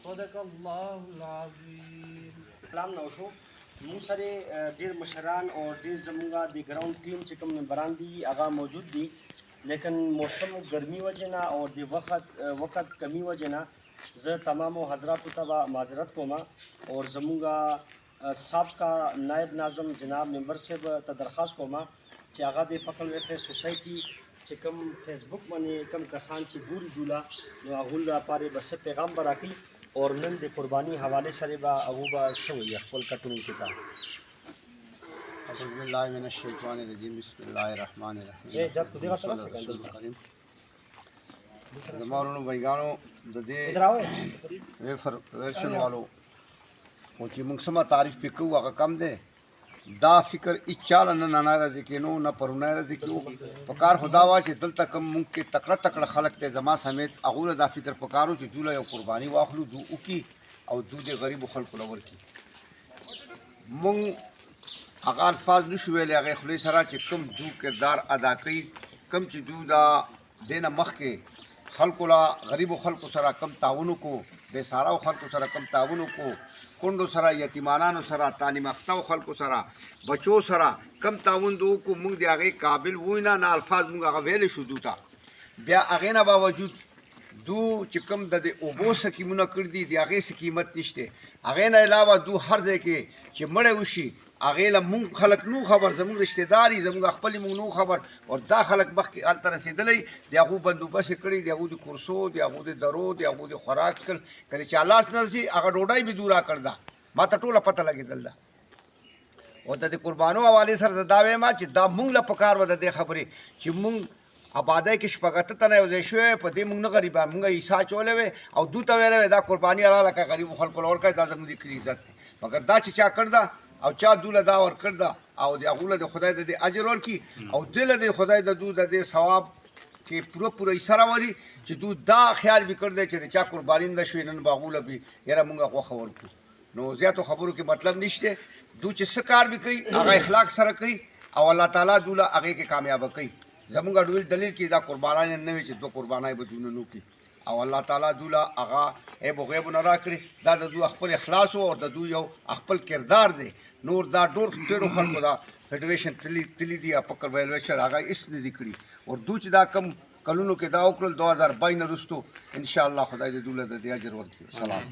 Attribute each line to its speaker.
Speaker 1: صدق الله العظيم.
Speaker 2: سلام نو شو مونږ سره ډیر مشران او ډیر زمونږه د ګراوند ټیم چې کوم ممبران دي هغه موجود دي، لیکن موسم ګرمي وجه نه او د وخت کمی وجه نه زه تمامو حضراتو ته معذرت کوم او زمونږه سابقه نائب ناظم جناب ممبر صاحب ته درخواست کوم چې هغه د پکل ویلفیر سوسایټي چې کوم فیسبوک باندې کوم کسان چې ګوري دوله نو هغوی لپاره به څه پیغام به راکړي اور نن د قرباني حوالې سره به هغوی به څه وایي خپل کتونکو ته.
Speaker 3: اعوذ باللہ من الشیطان الرجیم بسم اللہ الرحمن الرحیم. زما ورونو بھائیګانو د دې ویفر والو او چې موږ سمه تعریف پې کوو هغه کم دی. دا فکر هیچاله نه راځي کېنو نه پرونی راځي کېو په کار خو دا وه چې دلته کوم موږ کې تکړه تکړه خلک دی زما سمیت هغو له دا فکر په کار و چې دوی له یو قرباني واخلو دو وکړي او دوی د غریبو خلکو له ورکړي. موږ هغه الفاظ نشو ویلی هغې خولې سره چې کوم دو کردار ادا کوي کوم چې دو دا دې نه مخکې خلکو له غریبو خلکو سره کم تعاون وکړو بېساراو خلکو سره کم تعاون وکړو کونډو سره یتیمانانو سره تعلیم یافتهو خلکو سره بچو سره کم تعاون دو وکړو موږ د هغې قابل وای نه الفاظ موږ هغه ویلی شو دو ته بیا هغې نه باوجود دو چې کوم د اوبو سکیمونه کړي دي د هغې څه قیمت نشته. هغې نه علاوه دو هر ځای کې چې مړی وشي هغې له مونږ خلک نو خبر زمونږ رشتې دار یي زمونږ خپلې مونږ نو خبر او دا خلک مخکې هلته رسېدلی د هغو بندوبست یې کړی د هغو د کورسو د هغو د درو د هغو د خوراک څکل کله چې لاس نه رسي هغه ډوډۍ به دو راکړ ده ما ته ټوله پته لګېدل ده. او د دې قربانو حوالې سره زه دا وایم چې دا مونږ له پکار وه د دې خبرې چې مونږ آبادۍ کې شپږ اته تنه یو ځای شوی په دې مونږ نه غریبان مونږ عیسی اچولی وی او دو ته ویلی وی دا قرباني راله که غریبو خلکو له ورکوئ دا زموږ د کلي عزت دی مګر دا چې چا کړ ده او چا دوله دا ورکړ ده او د هغو له د خدای د دې اجر ورکړي او دې له د خدای د دو د دې ثواب چې پوره حصه راولي چې دو دا خیال به کړ دی چې د چا قرباني نه شوي نن به هغو له به یاره مونږ غوښه ورکړو. نو زیاتو خبرو کې مطلب نشته. دو چې څه کار به کوي هغه اخلاق سره کوي او الله تعالی دوله هغې کې کامیابه کوي. زمونږ ډول دلیل کې دا قربانیان نه وي چې دوه قربانۍ به دونه نه وکړي او الله تعالی دوله هغه عیب و غیبو نه راکړي. دا د دو خپل اخلاص و او د دو یو خپل کردار دی. نور دا ډېرو خلکو دا فیډریشن تلي دي یا پکر ویلویشن هغه هېڅ نه دي کړي او دو چې دا کم کلونو کې دا وکړل 2022 نه وروستو انشاءالله خدای دې دوله د دې اجر ورکړي. سلام.